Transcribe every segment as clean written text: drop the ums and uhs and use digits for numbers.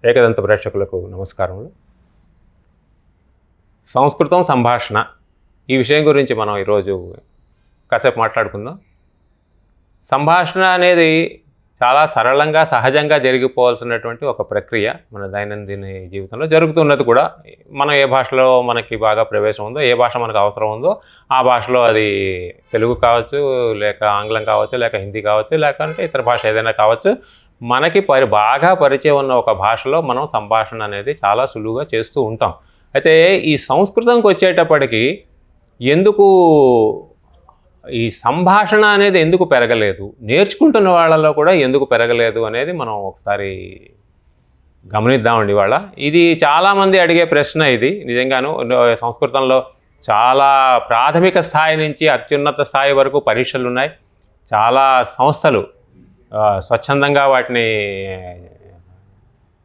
ఏకదంత ప్రేక్షకులకు నమస్కారములు. సంస్కృతం సంభాషణ ఈ విషయం గురించి మనం ఈరోజు కాసేపు మాట్లాడుకుందాం. సంభాషణ అనేది చాలా సరళంగా సహజంగా జరిగిపోవాల్సినటువంటి ఒక ప్రక్రియ మన దైనందిన జీవితంలో జరుగుతున్నది కూడా. మనం ఏ భాషలో మనకి బాగా ప్రవేశం ఉందో, ఏ భాష మనకు అవసరం ఉందో ఆ భాషలో, అది తెలుగు కావచ్చు, లేక ఆంగ్లం కావచ్చు, లేక హిందీ కావచ్చు, లేకంటే ఇతర భాష ఏదైనా కావచ్చు, మనకి బాగా పరిచయం ఉన్న ఒక భాషలో మనం సంభాషణ అనేది చాలా సులువుగా చేస్తూ ఉంటాం. అయితే ఈ సంస్కృతంకి వచ్చేటప్పటికి ఎందుకు ఈ సంభాషణ అనేది ఎందుకు పెరగలేదు, నేర్చుకుంటున్న వాళ్ళలో కూడా ఎందుకు పెరగలేదు అనేది మనం ఒకసారి గమనిద్దామండి. ఇవాళ ఇది చాలామంది అడిగే ప్రశ్న. ఇది నిజంగాను సంస్కృతంలో చాలా ప్రాథమిక స్థాయి నుంచి అత్యున్నత స్థాయి వరకు పరీక్షలు ఉన్నాయి. చాలా సంస్థలు స్వచ్ఛందంగా వాటిని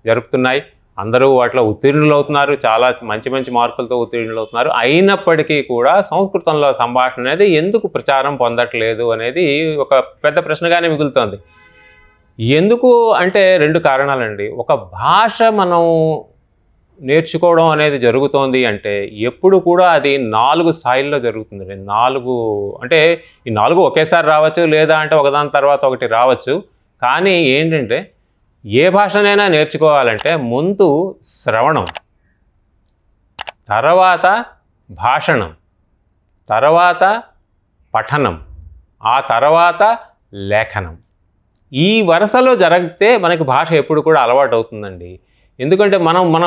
జరుపుతున్నాయి. అందరూ వాటిలో ఉత్తీర్ణులు అవుతున్నారు, చాలా మంచి మంచి మార్కులతో ఉత్తీర్ణులు అవుతున్నారు. అయినప్పటికీ కూడా సంస్కృతంలో సంభాషణ అనేది ఎందుకు ప్రచారం పొందట్లేదు అనేది ఒక పెద్ద ప్రశ్నగానే మిగులుతోంది. ఎందుకు అంటే రెండు కారణాలండి. ఒక భాష మనం నేర్చుకోవడం అనేది జరుగుతోంది అంటే ఎప్పుడు కూడా అది 4 స్థాయిల్లో జరుగుతుందండి. 4 అంటే ఈ 4 ఒకేసారి రావచ్చు, లేదా అంటే ఒకదాని తర్వాత ఒకటి రావచ్చు. కానీ ఏంటంటే ఏ భాషనైనా నేర్చుకోవాలంటే ముందు శ్రవణం, తర్వాత భాషణం, తర్వాత పఠనం, ఆ తర్వాత లేఖనం. ఈ వరుసలో జరిగితే మనకి భాష ఎప్పుడు కూడా అలవాటు అవుతుందండి. ఎందుకంటే మన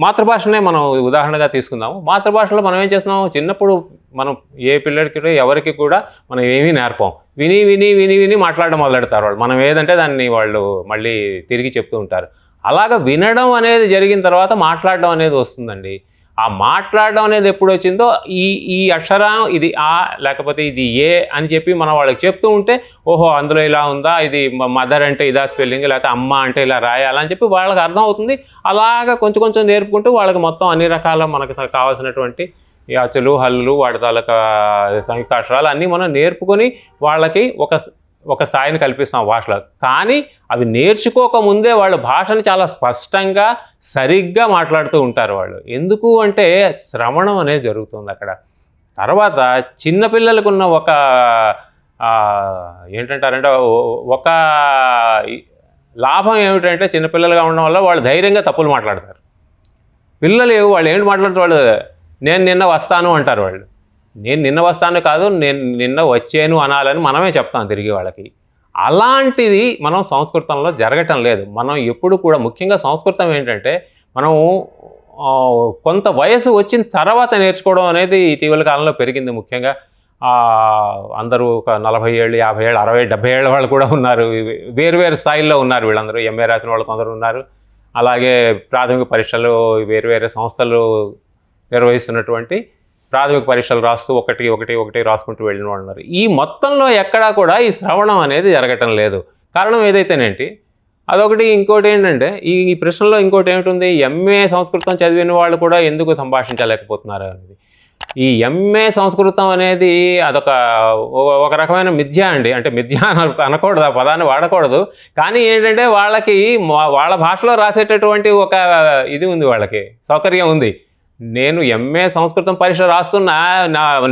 మాతృభాషనే మనం ఉదాహరణగా తీసుకుందాము. మాతృభాషలో మనం ఏం చేస్తున్నాము, చిన్నప్పుడు మనం ఏ పిల్లడికి ఎవరికి కూడా మనం ఏమీ నేర్పం. విని విని విని విని మాట్లాడడం మొదలెడతారు వాళ్ళు. మనం ఏదంటే దాన్ని వాళ్ళు మళ్ళీ తిరిగి చెప్తూ ఉంటారు. అలాగ వినడం అనేది జరిగిన తర్వాత మాట్లాడడం అనేది వస్తుందండి. ఆ మాట్లాడడం అనేది ఎప్పుడు వచ్చిందో ఈ అక్షరం ఇది ఆ లేకపోతే ఇది ఏ అని చెప్పి మనం వాళ్ళకి చెప్తూ ఉంటే, ఓహో అందులో ఇలా ఉందా, ఇది మదర్ అంటే ఇదా స్పెల్లింగ్, లేకపోతే అమ్మ అంటే ఇలా రాయాలని చెప్పి వాళ్ళకి అర్థం అవుతుంది. అలాగా కొంచెం కొంచెం నేర్పుకుంటూ వాళ్ళకి మొత్తం అన్ని రకాల మనకు కావాల్సినటువంటి ఈ అచ్చులు హల్లులు వాటి తాలూకా సంయుక్తాక్షరాలు అన్నీ మనం నేర్పుకొని వాళ్ళకి ఒక స్థాయిని కల్పిస్తాం భాషలో. కానీ అవి నేర్చుకోకముందే వాళ్ళు భాషను చాలా స్పష్టంగా సరిగ్గా మాట్లాడుతూ ఉంటారు వాళ్ళు. ఎందుకు అంటే శ్రవణం అనేది జరుగుతుంది అక్కడ. తర్వాత చిన్నపిల్లలకు ఉన్న ఒక ఏంటంటారంటే ఒక లాభం ఏమిటంటే, చిన్నపిల్లలుగా ఉండడం వల్ల వాళ్ళు ధైర్యంగా తప్పులు మాట్లాడతారు. పిల్లలు వాళ్ళు ఏంటి మాట్లాడుతారు, వాళ్ళు నేను నిన్న వస్తాను అంటారు. వాళ్ళు నేను నిన్న వస్తాను కాదు, నేను నిన్న వచ్చాను అనాలని మనమే చెప్తాం తిరిగి వాళ్ళకి. అలాంటిది మనం సంస్కృతంలో జరగటం లేదు. మనం ఎప్పుడు కూడా ముఖ్యంగా సంస్కృతం ఏంటంటే మనం కొంత వయసు వచ్చిన తర్వాత నేర్చుకోవడం అనేది ఇటీవల కాలంలో పెరిగింది. ముఖ్యంగా అందరూ ఒక 40 ఏళ్ళు, 50 ఏళ్ళు, 60, 70 ఏళ్ళ వాళ్ళు కూడా ఉన్నారు. వేరు స్థాయిల్లో ఉన్నారు వీళ్ళందరూ. ఎంఏ రాసిన వాళ్ళు కొందరు ఉన్నారు. అలాగే ప్రాథమిక పరీక్షలు వేరు సంస్థలు నిర్వహిస్తున్నటువంటి ప్రాథమిక పరీక్షలు రాస్తూ ఒకటి రాసుకుంటూ వెళ్ళిన వాళ్ళు ఉన్నారు. ఈ మొత్తంలో ఎక్కడా కూడా ఈ శ్రవణం అనేది జరగటం లేదు. కారణం ఏదైతేనేంటి అదొకటి. ఇంకోటి ఏంటంటే ఈ ప్రశ్నలో ఇంకోటి ఏమిటి, ఎంఏ సంస్కృతం చదివిన వాళ్ళు కూడా ఎందుకు సంభాషించలేకపోతున్నారు అనేది. ఈ ఎంఏ సంస్కృతం అనేది ఒక రకమైన మిథ్య అండి. అంటే మిథ్య అనకూడదు, ఆ పదాన్ని వాడకూడదు. కానీ ఏంటంటే వాళ్ళకి వాళ్ళ భాషలో రాసేటటువంటి ఒక ఇది ఉంది, వాళ్ళకి సౌకర్యం ఉంది. నేను ఎంఏ సంస్కృతం పరీక్ష రాస్తున్నా,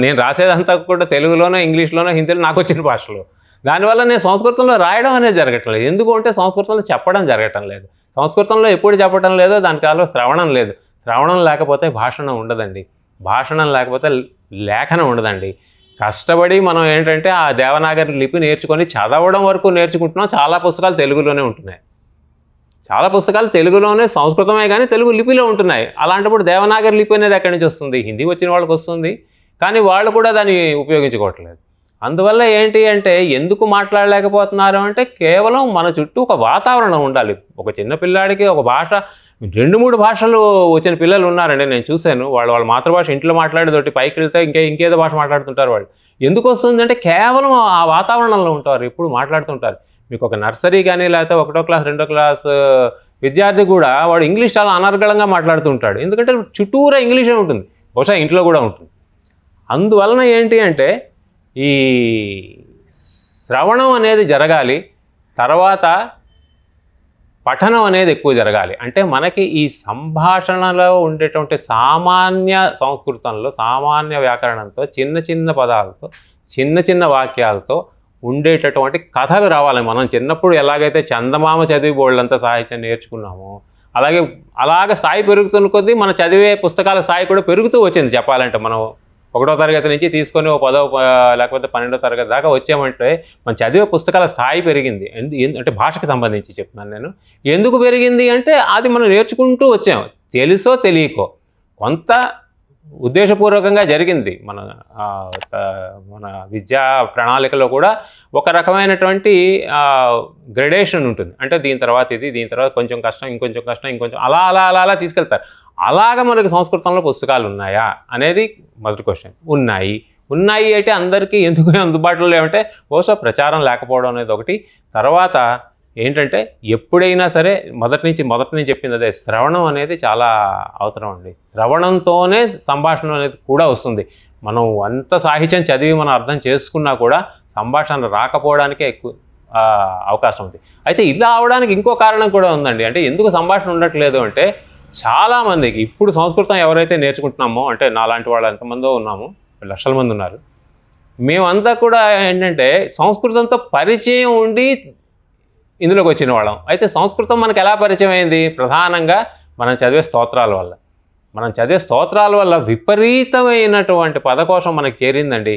నేను రాసేదంతా కూడా తెలుగులోనో ఇంగ్లీష్లోనో హిందీలో నాకు వచ్చిన భాషలో. దానివల్ల నేను సంస్కృతంలో రాయడం అనేది జరగట్లేదు. ఎందుకు అంటే సంస్కృతంలో చెప్పడం జరగటం లేదు. సంస్కృతంలో ఎప్పుడు చెప్పడం లేదో దాని కాలంలో శ్రవణం లేదు. శ్రవణం లేకపోతే భాషణం ఉండదండి. భాషణం లేకపోతే లేఖనం ఉండదండి. కష్టపడి మనం ఏంటంటే ఆ దేవనాగరి లిపి నేర్చుకొని చదవడం వరకు నేర్చుకుంటున్నాం. చాలా పుస్తకాలు తెలుగులోనే ఉంటున్నాయి. చాలా పుస్తకాలు తెలుగులోనే, సంస్కృతమే కానీ తెలుగు లిపిలో ఉంటున్నాయి. అలాంటప్పుడు దేవనాగరి లిపి అనేది ఎక్కడి నుంచి వస్తుంది? హిందీ వచ్చిన వాళ్ళకి వస్తుంది, కానీ వాళ్ళు కూడా దాన్ని ఉపయోగించుకోవట్లేదు. అందువల్ల ఏంటి అంటే ఎందుకు మాట్లాడలేకపోతున్నారు అంటే కేవలం మన చుట్టూ ఒక వాతావరణం ఉండాలి. ఒక చిన్న పిల్లాడికి ఒక భాష, 2-3 భాషలు వచ్చిన పిల్లలు ఉన్నారండి, నేను చూశాను. వాళ్ళ మాతృభాష ఇంట్లో మాట్లాడేదోటి, పైకి వెళ్తే ఇంకేదో భాష మాట్లాడుతుంటారు వాళ్ళు. ఎందుకు వస్తుంది అంటే కేవలం ఆ వాతావరణంలో ఉంటారు, ఎప్పుడు మాట్లాడుతుంటారు. మీకు ఒక నర్సరీ కానీ లేకపోతే 1వ క్లాస్ 2వ క్లాస్ విద్యార్థి కూడా వాడు ఇంగ్లీష్ చాలా అనర్గళంగా మాట్లాడుతూ ఉంటాడు. ఎందుకంటే చుట్టూరా ఇంగ్లీషే ఉంటుంది, బహుశా ఇంట్లో కూడా ఉంటుంది. అందువలన ఏంటి అంటే ఈ శ్రవణం అనేది జరగాలి. తర్వాత పఠనం అనేది ఎక్కువ జరగాలి. అంటే మనకి ఈ సంభాషణలో ఉండేటువంటి సామాన్య సంస్కృతంలో, సామాన్య వ్యాకరణంతో, చిన్న చిన్న పదాలతో, చిన్న చిన్న వాక్యాలతో ఉండేటటువంటి కథలు రావాలి. మనం చిన్నప్పుడు ఎలాగైతే చందమామ చదివి బోళ్ళంత సాహిత్యం నేర్చుకున్నామో, అలాగే స్థాయి పెరుగుతున్న కొద్దీ మనం చదివే పుస్తకాల స్థాయి కూడా పెరుగుతూ వచ్చింది. చెప్పాలంటే మనం 1వ తరగతి నుంచి తీసుకొని 10వ లేకపోతే 12వ తరగతి దాకా వచ్చామంటే మనం చదివే పుస్తకాల స్థాయి పెరిగింది. అంటే భాషకు సంబంధించి చెప్తున్నాను నేను. ఎందుకు పెరిగింది అంటే అది మనం నేర్చుకుంటూ వచ్చాము. తెలుసో తెలియకో కొంత ఉద్దేశపూర్వకంగా జరిగింది. మన విద్యా ప్రణాళికలో కూడా ఒక రకమైనటువంటి గ్రెడేషన్ ఉంటుంది. అంటే దీని తర్వాత ఇది, దీని తర్వాత కొంచెం కష్టం, ఇంకొంచెం కష్టం, ఇంకొంచెం అలా అలా అలా అలా తీసుకెళ్తారు. అలాగ మనకి సంస్కృతంలో పుస్తకాలు ఉన్నాయా అనేది మొదటి క్వశ్చన్. ఉన్నాయి అంటే అందరికీ ఎందుకు అందుబాటులో లేవంటే బహుశా ప్రచారం లేకపోవడం అనేది ఒకటి. తర్వాత ఏంటంటే ఎప్పుడైనా సరే మొదటి నుంచి చెప్పింది అదే, శ్రవణం అనేది చాలా అవసరం అండి. శ్రవణంతోనే సంభాషణ అనేది కూడా వస్తుంది. మనం అంత సాహిత్యం చదివి మనం అర్థం చేసుకున్నా కూడా సంభాషణ రాకపోవడానికే ఎక్కువ అవకాశం ఉంది. అయితే ఇలా అవడానికి ఇంకో కారణం కూడా ఉందండి. అంటే ఎందుకు సంభాషణ ఉండట్లేదు అంటే చాలామందికి ఇప్పుడు సంస్కృతం ఎవరైతే నేర్చుకుంటున్నామో, అంటే నాలాంటి వాళ్ళు ఎంతమందో ఉన్నాము, లక్షల మంది ఉన్నారు. మేమంతా కూడా ఏంటంటే సంస్కృతంతో పరిచయం ఉండి ఇందులోకి వచ్చిన వాళ్ళం. అయితే సంస్కృతం మనకు ఎలా పరిచయం అయింది? ప్రధానంగా మనం చదివే స్తోత్రాల వల్ల విపరీతమైనటువంటి పదకోశం మనకు చేరిందండి.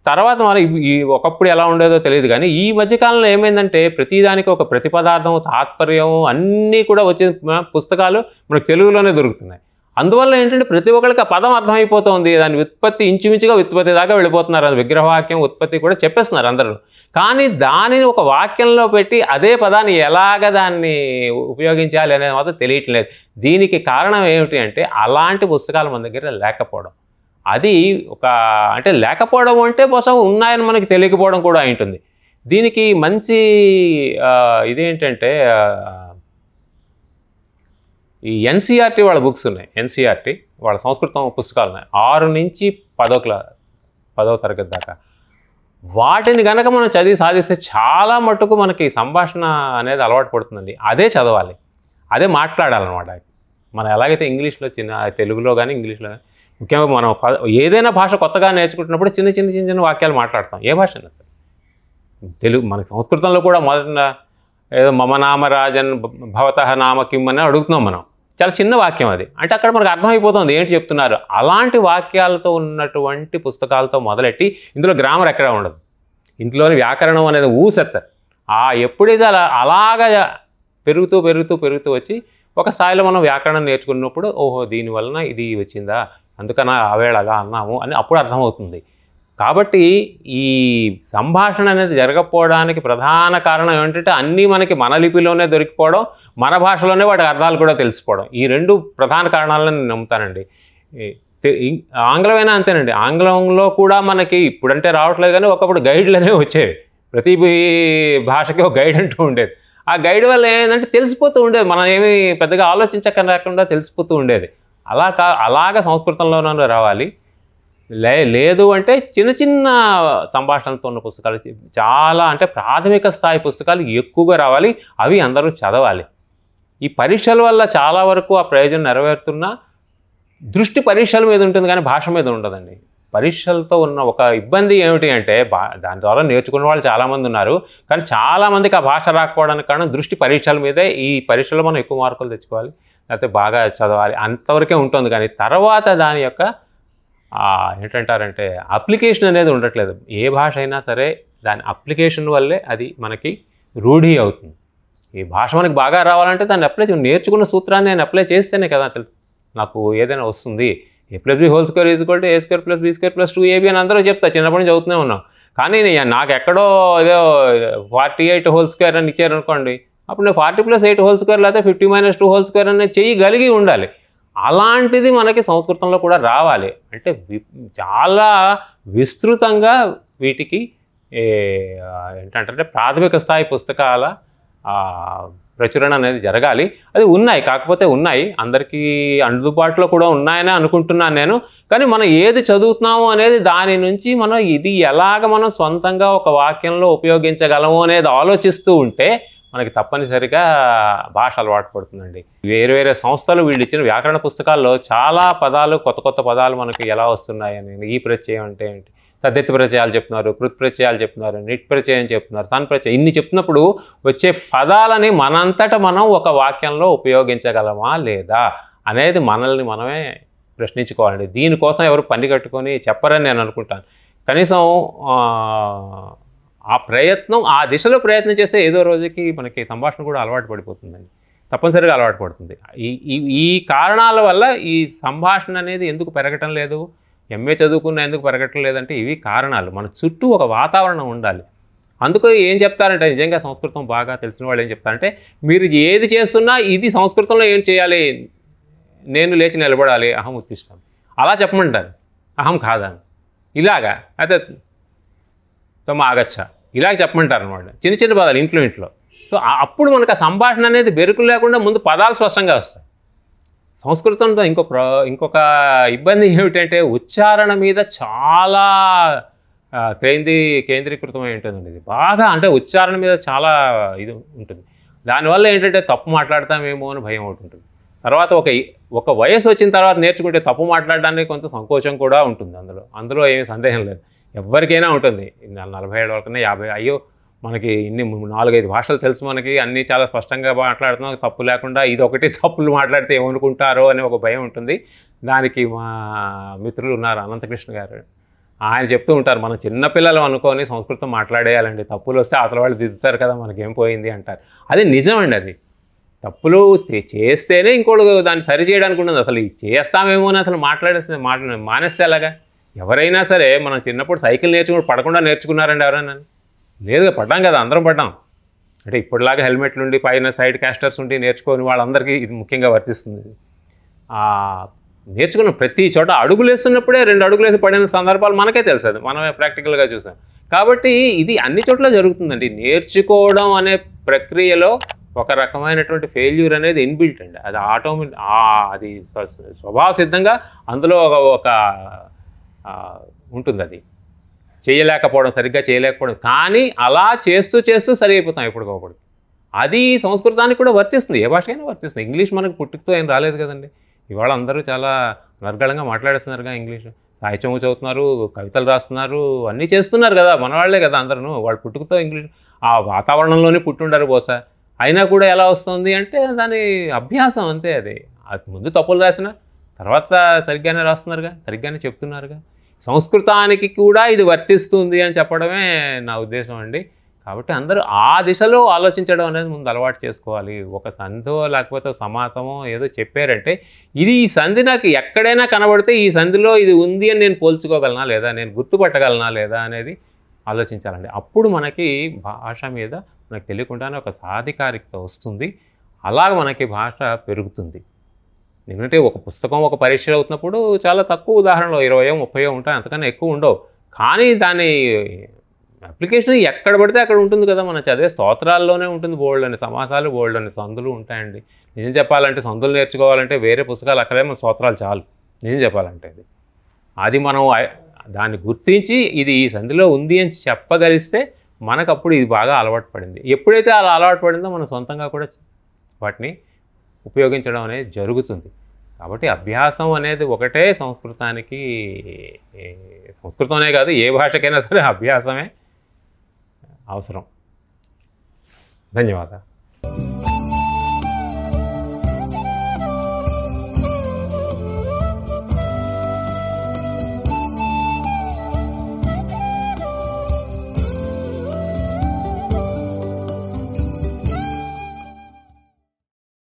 తర్వాత మరి ఒకప్పుడు ఎలా ఉండేదో తెలియదు కానీ ఈ మధ్యకాలంలో ఏమైందంటే ప్రతిదానికి ఒక ప్రతిపదార్థం, తాత్పర్యం అన్నీ కూడా వచ్చే పుస్తకాలు మనకు తెలుగులోనే దొరుకుతున్నాయి. అందువల్ల ఏంటంటే ప్రతి ఒక్కరికి ఆ పదం అర్థమైపోతుంది. దాని ఉత్పత్తి ఇంచుమించుగా ఉత్పత్తి దాకా వెళ్ళిపోతున్నారు. అది విగ్రహవాక్యం ఉత్పత్తి కూడా చెప్పేస్తున్నారు అందరూ. కానీ దానిని ఒక వాక్యంలో పెట్టి అదే పదాన్ని ఎలాగ దాన్ని ఉపయోగించాలి అనేది మాత్రం తెలియట్లేదు. దీనికి కారణం ఏమిటి అంటే అలాంటి పుస్తకాలు మన దగ్గర లేకపోవడం. అది అంటే లేకపోవడం అంటే బహుశా ఉన్నాయని మనకి తెలియకపోవడం కూడా అయి ఉంటుంది. దీనికి మంచి ఇదేంటంటే ఈ ఎన్సీఆర్టీ వాళ్ళ బుక్స్ ఉన్నాయి. ఎన్సీఆర్టీ వాళ్ళ సంస్కృతం పుస్తకాలు ఉన్నాయి. 6 నుంచి 10వ తరగతి దాకా. వాటిని కనుక మనం చదివి సాధిస్తే చాలా మటుకు మనకి సంభాషణ అనేది అలవాటు పడుతుందండి. అదే చదవాలి, అదే మాట్లాడాలన్నమాట. మనం ఎలాగైతే ఇంగ్లీష్లో తెలుగులో కానీ ఇంగ్లీష్లో కానీ ముఖ్యంగా మనం ఏదైనా భాష కొత్తగా నేర్చుకుంటున్నప్పుడు చిన్న వాక్యాలు మాట్లాడతాం. ఏ భాష అయినా సరే. తెలుగు మనకి సంస్కృతంలో కూడా మొదట ఏదో మమ నామ రాజన్ భవతః నామ కిమ్ అని అడుగుతున్నాం మనం. చాలా చిన్న వాక్యం అది. అంటే అక్కడ మనకు అర్థమైపోతుంది ఏంటి చెప్తున్నారు. అలాంటి వాక్యాలతో ఉన్నటువంటి పుస్తకాలతో మొదలెట్టి ఇందులో గ్రామర్ ఎక్కడా ఉండదు. ఇంట్లోని వ్యాకరణం అనేది ఊసెత్తారు. ఎప్పుడైతే అలాగా పెరుగుతూ వచ్చి ఒక స్థాయిలో మనం వ్యాకరణం నేర్చుకున్నప్పుడు ఓహో దీనివలన ఇది వచ్చిందా, అందుకన్నా అవేళగా అన్నాము అని అప్పుడు అర్థమవుతుంది. కాబట్టి ఈ సంభాషణ అనేది జరగకపోవడానికి ప్రధాన కారణం ఏమిటంటే అన్నీ మనకి మన లిపిలోనే దొరికిపోవడం, మన భాషలోనే వాటి అర్థాలు కూడా తెలిసిపోవడం. ఈ 2 ప్రధాన కారణాలను నేను నమ్ముతానండి. ఆంగ్లమైనా అంతేనండి. ఆంగ్లంలో కూడా మనకి ఇప్పుడంటే రావట్లేదు కానీ ఒకప్పుడు గైడ్లు అనేవి వచ్చేవి. ప్రతి భాషకి ఒక గైడ్ అంటూ ఉండేది. ఆ గైడ్ వల్ల ఏంటంటే తెలిసిపోతూ ఉండేది. మనం ఏమీ పెద్దగా ఆలోచించకుండా తెలిసిపోతూ ఉండేది. అలాగా సంస్కృతంలోనూ రావాలి. లేదు అంటే చిన్న సంభాషణలతో ఉన్న పుస్తకాలు చాలా, అంటే ప్రాథమిక స్థాయి పుస్తకాలు ఎక్కువగా రావాలి. అవి అందరూ చదవాలి. ఈ పరీక్షల వల్ల చాలా వరకు ఆ ప్రయోజనం నెరవేరుతున్నా దృష్టి పరీక్షల మీద ఉంటుంది కానీ భాష మీద ఉండదండి. పరీక్షలతో ఉన్న ఒక ఇబ్బంది ఏమిటి అంటే దాని ద్వారా నేర్చుకున్న వాళ్ళు చాలామంది ఉన్నారు. కానీ చాలామందికి ఆ భాష రాకపోవడానికి కారణం దృష్టి పరీక్షల మీదే. ఈ పరీక్షలో మనం ఎక్కువ మార్కులు తెచ్చుకోవాలి, లేకపోతే బాగా చదవాలి, అంతవరకే ఉంటుంది. కానీ తర్వాత దాని యొక్క ఏంటంటారంటే అప్లికేషన్ అనేది ఉండట్లేదు. ఏ భాష అయినా సరే దాని అప్లికేషన్ వల్లే అది మనకి రూఢి అవుతుంది. ఈ భాష మనకి బాగా రావాలంటే దాన్ని నేర్చుకున్న సూత్రాన్ని నేను అప్లై చేస్తేనే కదా నాకు ఏదైనా వస్తుంది. a+b² = a² + b² + 2ab అని అందరూ చెప్తా, చిన్నప్పటి నుంచి చదువుతూనే ఉన్నాం. కానీ నాకు ఎక్కడో ఏదో 48² అని ఇచ్చారనుకోండి, అప్పుడు నేను 40 + 8² లేకపోతే 50 - 2² అనేది చేయగలిగి ఉండాలి. అలాంటిది మనకి సంస్కృతంలో కూడా రావాలి. అంటే చాలా విస్తృతంగా వీటికి ఏంటంటే ప్రాథమిక స్థాయి పుస్తకాల ప్రచురణ అనేది జరగాలి. అది ఉన్నాయి, కాకపోతే ఉన్నాయి, అందరికీ అందుబాటులో కూడా ఉన్నాయని అనుకుంటున్నాను నేను. కానీ మనం ఏది చదువుతున్నాము అనేది దాని నుంచి ఇది ఎలాగ మనం సొంతంగా ఒక వాక్యంలో ఉపయోగించగలము అనేది ఆలోచిస్తూ ఉంటే మనకి తప్పనిసరిగా భాష అలవాటు పడుతుందండి. వేరే వేరే సంస్థలు వీళ్ళు ఇచ్చిన వ్యాకరణ పుస్తకాల్లో చాలా పదాలు, కొత్త కొత్త పదాలు మనకి ఎలా వస్తున్నాయని, ఈ ప్రత్యయం అంటే ఏంటి, తద్ధిత ప్రత్యయాలు చెప్తున్నారు, కృత్ ప్రత్యయాలు చెప్తున్నారు, నిట్ ప్రత్యయం చెప్తున్నారు, సన్ ప్రత్యయం, ఇన్ని చెప్తున్నప్పుడు వచ్చే పదాలని మనంతట మనం ఒక వాక్యంలో ఉపయోగించగలమా లేదా అనేది మనల్ని మనమే ప్రశ్నించుకోవాలండి. దీనికోసం ఎవరు పని కట్టుకొని చెప్పరని నేను అనుకుంటాను. కనీసం ఆ ప్రయత్నం, ఆ దిశలో ప్రయత్నం చేస్తే ఏదో రోజుకి మనకి సంభాషణ కూడా అలవాటు పడిపోతుందండి. తప్పనిసరిగా అలవాటు పడుతుంది. ఈ కారణాల వల్ల ఈ సంభాషణ అనేది ఎందుకు పెరగటం లేదు, ఎంఏ చదువుకున్న ఎందుకు పెరగటం లేదంటే ఇవి కారణాలు. మన చుట్టూ ఒక వాతావరణం ఉండాలి. అందుకు ఏం చెప్తారంటే, నిజంగా సంస్కృతం బాగా తెలిసిన వాళ్ళు ఏం చెప్తారంటే, మీరు ఏది చేస్తున్నా ఇది సంస్కృతంలో ఏం చేయాలి, నేను లేచి నిలబడాలి, అహం ఉత్తిష్టం, అలా చెప్పమంటారు. అహం కాదని ఇలాగా, అయితే తమ ఆగచ్చ ఇలాగ చెప్పమంటారు అనమాట. చిన్న చిన్న పదాలు ఇంట్లో. సో అప్పుడు మనకు ఆ సంభాషణ అనేది బెరుకు లేకుండా ముందు పదాలు స్పష్టంగా వస్తాయి. సంస్కృతంతో ఇంకొక ఇబ్బంది ఏమిటంటే ఉచ్చారణ మీద చాలా కేంద్రీకృతమై ఉంటుందండి. ఇది బాగా అంటే ఉచ్చారణ మీద చాలా ఇది ఉంటుంది. దానివల్ల ఏంటంటే తప్పు మాట్లాడతామేమో అని భయం ఒకటి ఉంటుంది. తర్వాత ఒక వయసు వచ్చిన తర్వాత నేర్చుకుంటే తప్పు మాట్లాడడానికి కొంత సంకోచం కూడా ఉంటుంది. అందులో ఏమీ సందేహం లేదు, ఎవరికైనా ఉంటుంది. 40 ఏళ్ళ వరకనే 50, అయ్యో మనకి ఇన్ని 4-5 భాషలు తెలుసు, మనకి అన్నీ చాలా స్పష్టంగా మాట్లాడుతున్నాం, తప్పు లేకుండా ఇదొకటి తప్పులు మాట్లాడితే ఏమనుకుంటారో అని ఒక భయం ఉంటుంది. దానికి మా మిత్రులు ఉన్నారు, అనంతకృష్ణ గారు, ఆయన చెప్తూ ఉంటారు, మనం చిన్నపిల్లలు అనుకొని సంస్కృతం మాట్లాడేయాలండి, తప్పులు వస్తే అవతల వాళ్ళు దిద్దుతారు కదా, మనకేం పోయింది అంటారు. అది నిజమండి. అది తప్పులు చేస్తేనే ఇంకోటి దాన్ని సరి చేయడానికి ఉంటుంది. అసలు చేస్తామేమో అని అసలు మానేస్తే ఎలాగా? ఎవరైనా సరే మనం చిన్నప్పుడు సైకిల్ నేర్చుకుని పడకుండా నేర్చుకున్నారండి ఎవరైనా? లేదుగా, పడ్డాం కదా, అందరం పడ్డాం. అంటే ఇప్పటిలాగా హెల్మెట్లు ఉండి పైన సైడ్ క్యాస్టర్స్ ఉండి నేర్చుకొని వాళ్ళందరికీ ఇది ముఖ్యంగా వర్తిస్తుంది. నేర్చుకున్న ప్రతి చోట అడుగులు వేస్తున్నప్పుడే 2 అడుగులు వేసి పడిన సందర్భాలు మనకే తెలుస్తుంది, మనమే ప్రాక్టికల్గా చూసాం. కాబట్టి ఇది అన్ని చోట్ల జరుగుతుందండి. నేర్చుకోవడం అనే ప్రక్రియలో ఒక రకమైనటువంటి ఫెయిల్యూర్ అనేది ఇన్బిల్ట్ అండి. అది అది స్వభావ సిద్ధంగా అందులో ఒక ఉంటుంది. అది చేయలేకపోవడం, సరిగ్గా చేయలేకపోవడం. కానీ అలా చేస్తూ సరి అయిపోతాం ఎప్పటికొకప్పుడు. అది సంస్కృతానికి కూడా వర్తిస్తుంది, ఏ భాషకైనా వర్తిస్తుంది. ఇంగ్లీష్ మనకు పుట్టుకతో ఏం రాలేదు కదండి. ఇవాళ అందరూ చాలా అనర్గళంగా మాట్లాడేస్తున్నారుగా ఇంగ్లీష్. సాహిత్యం చదువుతున్నారు, కవితలు రాస్తున్నారు, అన్నీ చేస్తున్నారు కదా, మన వాళ్ళే కదా అందరూ. వాళ్ళు పుట్టుకతో ఇంగ్లీష్ ఆ వాతావరణంలోనే పుట్టుండరు బహుశా. అయినా కూడా ఎలా వస్తుంది అంటే దాని అభ్యాసం అంతే. అది ముందు తప్పులు రాసిన తర్వాత సరిగ్గానే రాస్తున్నారుగా, సరిగ్గానే చెప్తున్నారుగా. సంస్కృతానికి కూడా ఇది వర్తిస్తుంది అని చెప్పడమే నా ఉద్దేశం అండి. కాబట్టి అందరూ ఆ దిశలో ఆలోచించడం అనేది ముందు అలవాటు చేసుకోవాలి. ఒక సంధో లేకపోతే సమాసమో ఏదో చెప్పారంటే ఇది ఈ సంధి నాకు ఎక్కడైనా కనబడితే ఈ సంధిలో ఇది ఉంది అని నేను పోల్చుకోగలనా లేదా, నేను గుర్తుపట్టగలనా లేదా అనేది ఆలోచించాలండి. అప్పుడు మనకి భాష మీద మనకు తెలియకుండానే ఒక సాధికారికత వస్తుంది. అలాగ మనకి భాష పెరుగుతుంది. ఎందుకంటే ఒక పుస్తకం ఒక పరీక్ష అవుతున్నప్పుడు చాలా తక్కువ ఉదాహరణలు 20-30 ఉంటాయి, అంతకన్నా ఎక్కువ ఉండవు. కానీ దాని అప్లికేషన్ ఎక్కడ పడితే అక్కడ ఉంటుంది కదా. మనం చదివే స్తోత్రాల్లోనే ఉంటుంది, బోల్డ్ అని సమాసాలు, బోల్డ్ అని సందులు ఉంటాయండి. నిజం చెప్పాలంటే సందులు నేర్చుకోవాలంటే వేరే పుస్తకాలు అక్కడే మన స్తోత్రాలు చాలు, నిజం చెప్పాలంటే. అది మనం దాన్ని గుర్తించి ఇది ఈ సంధిలో ఉంది అని చెప్పగలిస్తే మనకప్పుడు ఇది బాగా అలవాటు పడింది. ఎప్పుడైతే అలా అలవాటు పడిందో మనం సొంతంగా కూడా వాటిని ఉపయోగించడం అనేది జరుగుతుంది. కాబట్టి అభ్యాసం అనేది ఒకటే సంస్కృతానికి, సంస్కృతమే కాదు ఏ భాషకైనా సరే అభ్యాసమే అవసరం. ధన్యవాదాలు.